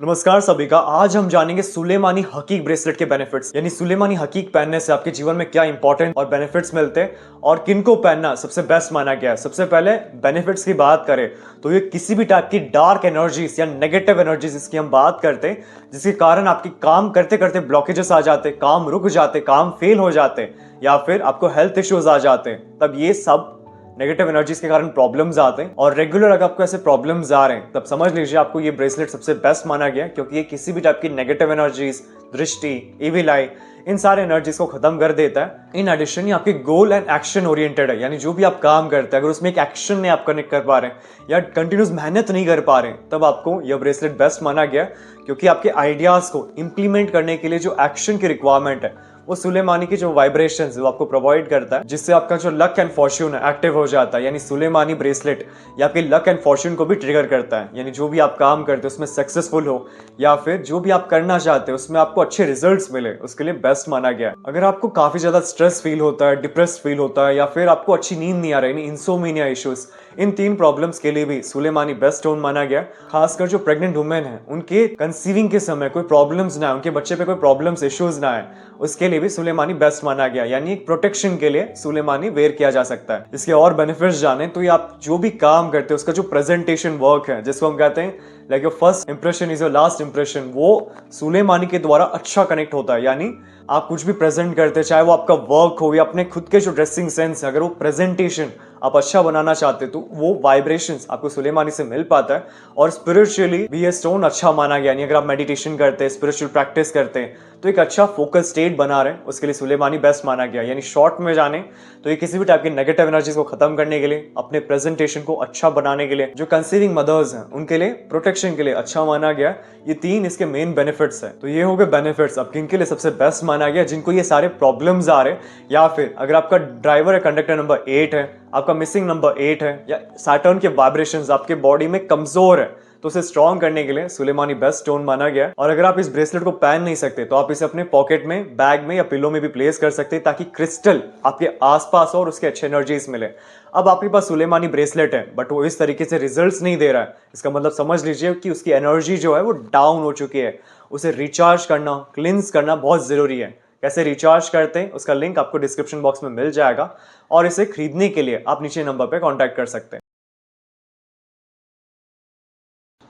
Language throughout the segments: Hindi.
नमस्कार सभी का। आज हम जानेंगे सुलेमानी हकीक ब्रेसलेट के बेनिफिट्स, यानी सुलेमानी हकीक पहनने से आपके जीवन में क्या इंपॉर्टेंट और बेनिफिट्स मिलते हैं और किनको पहनना सबसे बेस्ट माना गया है। सबसे पहले बेनिफिट्स की बात करें तो ये किसी भी टाइप की डार्क एनर्जीज या नेगेटिव एनर्जीज इसकी हम बात करते हैं, जिसके कारण आपकी काम करते करते ब्लॉकेजेस आ जाते, काम रुक जाते, काम फेल हो जाते या फिर आपको हेल्थ इश्यूज आ जाते हैं। तब ये सब नेगेटिव एनर्जीज के कारण प्रॉब्लम्स आते हैं और रेगुलर अगर आपको ऐसे प्रॉब्लम्स आ रहे हैं तब समझ लीजिए आपको ये ब्रेसलेट सबसे बेस्ट माना गया, क्योंकि ये किसी भी टाइप की नेगेटिव एनर्जीज, दृष्टि, इविल आई, इन सारे एनर्जीज को खत्म कर देता है। इन एडिशन ये आपके गोल एंड एक्शन ओरिएंटेड है, यानी जो भी आप काम करते हैं अगर उसमें एक एक्शन नहीं आप कनेक्ट कर पा रहे हैं या कंटिन्यूस मेहनत नहीं कर पा रहे हैं तब आपको यह ब्रेसलेट बेस्ट माना गया, क्योंकि आपके आइडियाज को इंप्लीमेंट करने के लिए जो एक्शन की रिक्वायरमेंट है वो सुलेमानी की जो वाइब्रेशंस वो आपको प्रोवाइड करता है, जिससे आपका जो लक एंड फॉर्च्यून है एक्टिव हो जाता है। यानी सुलेमानी ब्रेसलेट ये आपके लक एंड फॉर्च्यून को भी ट्रिगर करता है, यानी जो भी आप काम करते हो उसमें सक्सेसफुल हो या फिर जो भी आप करना चाहते हो उसमें आपको अच्छे रिजल्ट्स मिले, उसके लिए बेस्ट माना गया है। अगर आपको काफी ज्यादा स्ट्रेस फील होता है, डिप्रेस फील होता है या फिर आपको अच्छी नींद नहीं आ रही, इंसोमिनिया इश्यूज, इन तीन प्रॉब्लम्स के लिए भी सुलेमानी बेस्ट स्टोन माना गया। खासकर जो प्रेग्नेंट वुमेन है उनके कंसीविंग के समय कोई प्रॉब्लम्स ना है, उनके बच्चे पे कोई प्रॉब्लम्स इश्यूज ना है, उसके लिए भी सुलेमानी बेस्ट माना गया। यानी एक प्रोटेक्शन के लिए सुलेमानी वेयर किया जा सकता है। इसके और बेनिफिट्स जाने तो ये आप जो भी काम करते हो उसका जो प्रेजेंटेशन वर्क है, जिसको हम कहते हैं like your first impression is your last impression, वो सुलेमानी के द्वारा अच्छा कनेक्ट होता है। यानी आप कुछ भी प्रेजेंट करते हैं, चाहे वो आपका वर्क हो या अपने खुद के जो ड्रेसिंग सेंस है, अगर वो प्रेजेंटेशन आप अच्छा बनाना चाहते तो वो वाइब्रेशंस आपको सुलेमानी से मिल पाता है। और स्पिरिचुअली भी ये स्टोन अच्छा माना गया, यानी अगर आप मेडिटेशन करते हैं, स्पिरिचुअल प्रैक्टिस करते हैं तो एक अच्छा फोकस स्टेट बना रहे हैं, उसके लिए सुलेमानी बेस्ट माना गया। यानी शॉर्ट में जाने तो ये किसी भी टाइप की नेगेटिव एनर्जीज को खत्म करने के लिए, अपने प्रेजेंटेशन को अच्छा बनाने के लिए, जो कंसीविंग मदर्स हैं उनके लिए प्रोटेक्शन के लिए अच्छा माना गया। ये तीन इसके मेन बेनिफिट्स है। तो ये हो गए बेनिफिट्स। अब किन के लिए सबसे बेस्ट माना गया? जिनको ये सारे प्रॉब्लम्स आ रहे हैं, या फिर अगर आपका ड्राइवर है कंडक्टर नंबर 8 है, आपका मिसिंग नंबर 8 है, या सैटर्न के वाइब्रेशंस आपके बॉडी में कमजोर है, तो उसे स्ट्रॉन्ग करने के लिए सुलेमानी बेस्ट स्टोन माना गया। और अगर आप इस ब्रेसलेट को पहन नहीं सकते तो आप इसे अपने पॉकेट में, बैग में या पिलो में भी प्लेस कर सकते हैं, ताकि क्रिस्टल आपके आसपास हो और उसके अच्छे एनर्जीज मिले। अब आपके पास सुलेमानी ब्रेसलेट है बट वो इस तरीके से रिजल्ट्स नहीं दे रहा है, इसका मतलब समझ लीजिए कि उसकी एनर्जी जो है वो डाउन हो चुकी है। उसे रिचार्ज करना, क्लिंस करना बहुत जरूरी है। कैसे रिचार्ज करते हैं उसका लिंक आपको डिस्क्रिप्शन बॉक्स में मिल जाएगा, और इसे खरीदने के लिए आप नीचे नंबर पर कॉन्टैक्ट कर सकते हैं।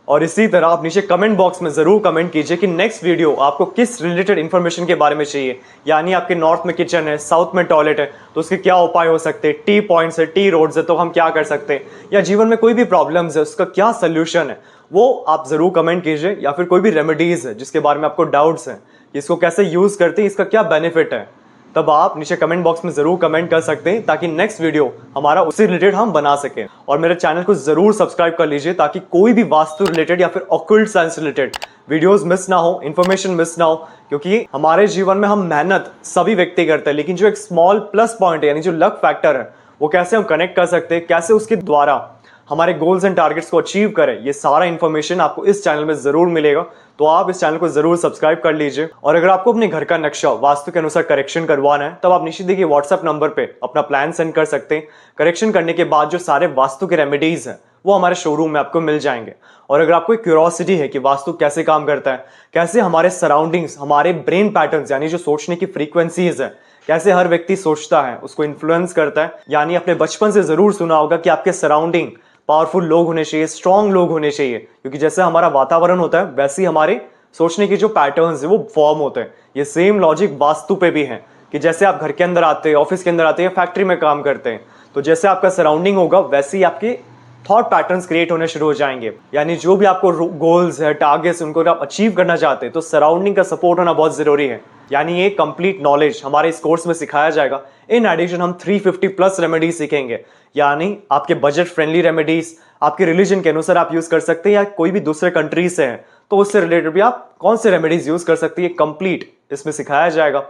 और इसी तरह आप नीचे कमेंट बॉक्स में जरूर कमेंट कीजिए कि नेक्स्ट वीडियो आपको किस रिलेटेड इंफॉर्मेशन के बारे में चाहिए। यानी आपके नॉर्थ में किचन है, साउथ में टॉयलेट है, तो उसके क्या उपाय हो सकते हैं, टी पॉइंट्स है, टी रोड्स है तो हम क्या कर सकते हैं, या जीवन में कोई भी प्रॉब्लम्स है उसका क्या सोल्यूशन है, वो आप जरूर कमेंट कीजिए। या फिर कोई भी रेमेडीज है जिसके बारे में आपको डाउट्स हैं, इसको कैसे यूज करते हैं, इसका क्या बेनिफिट है, तब आप नीचे कमेंट बॉक्स में जरूर कमेंट कर सकते हैं, ताकि नेक्स्ट वीडियो हमारा उससे रिलेटेड हम बना सकें। और मेरे चैनल को जरूर सब्सक्राइब कर लीजिए, ताकि कोई भी वास्तु रिलेटेड या फिर occult science related videos miss ना हो, इंफॉर्मेशन मिस ना हो। क्योंकि हमारे जीवन में हम मेहनत सभी व्यक्ति करते हैं, लेकिन जो एक स्मॉल प्लस पॉइंट है, यानी जो लक फैक्टर है, वो कैसे हम कनेक्ट कर सकते हैं, कैसे उसके द्वारा हमारे गोल्स एंड टारगेट्स को अचीव करें, ये सारा इंफॉर्मेशन आपको इस चैनल में जरूर मिलेगा। तो आप इस चैनल को जरूर सब्सक्राइब कर लीजिए। और अगर आपको अपने घर का नक्शा वास्तु के अनुसार करेक्शन करवाना है तब आप नीचे देखिए व्हाट्सएप नंबर पे अपना प्लान सेंड कर सकते हैं। करेक्शन करने के बाद जो सारे वास्तु के रेमेडीज हैं वो हमारे शोरूम में आपको मिल जाएंगे। और अगर आपको क्यूरियोसिटी है कि वास्तु कैसे काम करता है, कैसे हमारे सराउंडिंग्स, हमारे ब्रेन पैटर्न्स यानी जो सोचने की फ्रीक्वेंसीज है, कैसे हर व्यक्ति सोचता है उसको इन्फ्लुएंस करता है, यानी अपने बचपन से जरूर सुना होगा कि आपके सराउंडिंग पावरफुल लोग होने चाहिए, स्ट्रॉन्ग लोग होने चाहिए, क्योंकि जैसे हमारा वातावरण होता है वैसे ही हमारे सोचने की जो पैटर्न्स है वो फॉर्म होते हैं। ये सेम लॉजिक वास्तु पे भी है कि जैसे आप घर के अंदर आते हैं, ऑफिस के अंदर आते हैं, फैक्ट्री में काम करते हैं, तो जैसे आपका सराउंडिंग होगा वैसे ही आपके थॉट पैटर्न्स क्रिएट होने शुरू हो जाएंगे। यानी जो भी आपको गोल्स है, टारगेट्स, उनको आप अचीव करना चाहते हैं तो सराउंडिंग का सपोर्ट होना बहुत जरूरी है। यानी ये कंप्लीट नॉलेज हमारे इस कोर्स में सिखाया जाएगा। इन एडिशन हम 350 प्लस रेमेडीज सीखेंगे, यानी आपके बजट फ्रेंडली रेमेडीज, आपके रिलीजन के अनुसार आप यूज कर सकते हैं, या कोई भी दूसरे कंट्री से हैं तो उससे रिलेटेड भी आप कौन से रेमेडीज यूज कर सकते हैं, कंप्लीट इसमें सिखाया जाएगा।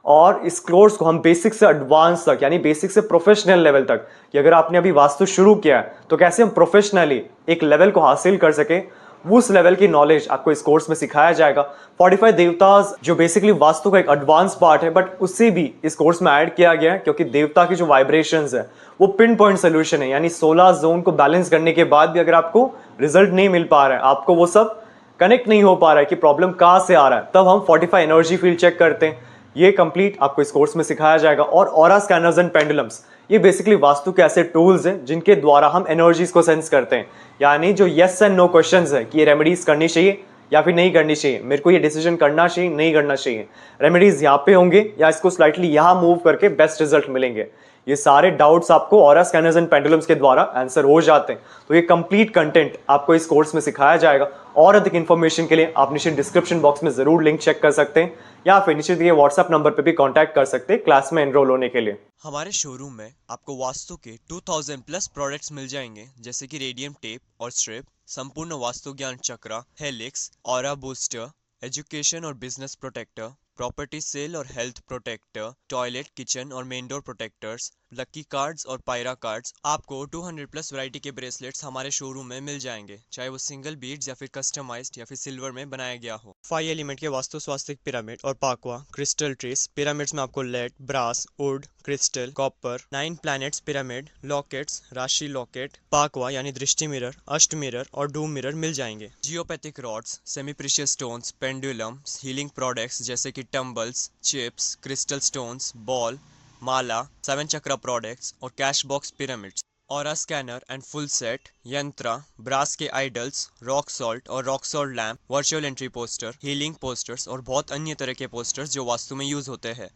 और इस कोर्स को हम बेसिक से एडवांस तक, यानी बेसिक से प्रोफेशनल लेवल तक, कि अगर आपने अभी वास्तु शुरू किया है तो कैसे हम प्रोफेशनली एक लेवल को हासिल कर सके, उस लेवल की नॉलेज आपको इस कोर्स में सिखाया जाएगा। 45 देवतास जो बेसिकली वास्तु का एक एडवांस पार्ट है, बट उससे भी इस कोर्स में ऐड किया गया है, क्योंकि देवता की जो वाइब्रेशंस है वो पिन पॉइंट सोल्यूशन है। यानी 16 जोन को बैलेंस करने के बाद भी अगर आपको रिजल्ट नहीं मिल पा रहा है, आपको वो सब कनेक्ट नहीं हो पा रहा है कि प्रॉब्लम कहाँ से आ रहा है, तब हम 45 एनर्जी फील्ड चेक करते हैं। ये कंप्लीट आपको इस कोर्स में सिखाया जाएगा। और ऑरा स्कैनर्स एंड पेंडुलम्स, ये बेसिकली वास्तु के ऐसे टूल्स हैं जिनके द्वारा हम एनर्जीज को सेंस करते हैं। यानी जो येस एंड नो क्वेश्चंस है कि ये रेमेडीज करनी चाहिए या फिर नहीं करनी चाहिए, मेरे को ये डिसीजन करना चाहिए नहीं करना चाहिए, रेमेडीज यहाँ पे होंगे या इसको स्लाइटली यहाँ मूव करके बेस्ट रिजल्ट मिलेंगे, ये सारे डाउट्स आपको ऑरा स्कैनर्स एंड पेंडुलम्स के द्वारा आंसर हो जाते हैं। तो ये कंप्लीट कंटेंट आपको इस कोर्स में सिखाया जाएगा। और अधिक इन्फॉर्मेशन के लिए आप नीचे डिस्क्रिप्शन बॉक्स में जरूर लिंक चेक कर सकते हैं या फिर नीचे दिए व्हाट्सएप नंबर पे भी कांटेक्ट कर सकते हैं क्लास में एनरोल होने के लिए। हमारे शोरूम में आपको वास्तु के 2000 प्लस प्रोडक्ट्स मिल जाएंगे, जैसे कि रेडियम टेप और स्ट्रिप, संपूर्ण वास्तु ज्ञान चक्रा, हेलिक्स, ऑरा बूस्टर, एजुकेशन और बिजनेस प्रोटेक्टर, प्रॉपर्टी सेल और हेल्थ प्रोटेक्टर, टॉयलेट, किचन और main door protectors, lucky cards और पायरा कार्ड्स। आपको 200 प्लस वैरायटी के ब्रेसलेट्स हमारे शोरूम में मिल जाएंगे, चाहे वो सिंगल बीड्स या फिर कस्टमाइज्ड या फिर सिल्वर में बनाया गया हो। 5 एलिमेंट के वास्तु स्वास्तिक पिरामिड और पाकवा क्रिस्टल ट्रीज पिरामिड्स में आपको lead, brass, wood, crystal, copper, 9 planets pyramid, lockets, राशि लॉकेट, पाकवा यानी दृष्टि मिरर, अष्ट मिरर और डूम मिरर मिल जाएंगे। Geopathic rods, semi precious stones, pendulums, healing products जैसे कि tumbles, chips, crystal stones, ball, माला, 7 चक्रा प्रोडक्ट्स और cash box pyramids, aura scanner and full set, yantra, brass के आइडल्स, रॉक सॉल्ट और rock salt lamp, virtual entry poster, healing posters और बहुत अन्य तरह के पोस्टर्स जो वास्तु में यूज होते हैं।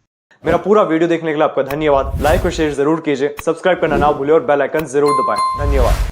मेरा पूरा वीडियो देखने के लिए आपका धन्यवाद। लाइक और शेयर जरूर कीजिए, सब्सक्राइब करना ना भूलिए और बेल आइकन जरूर दबाएं। धन्यवाद।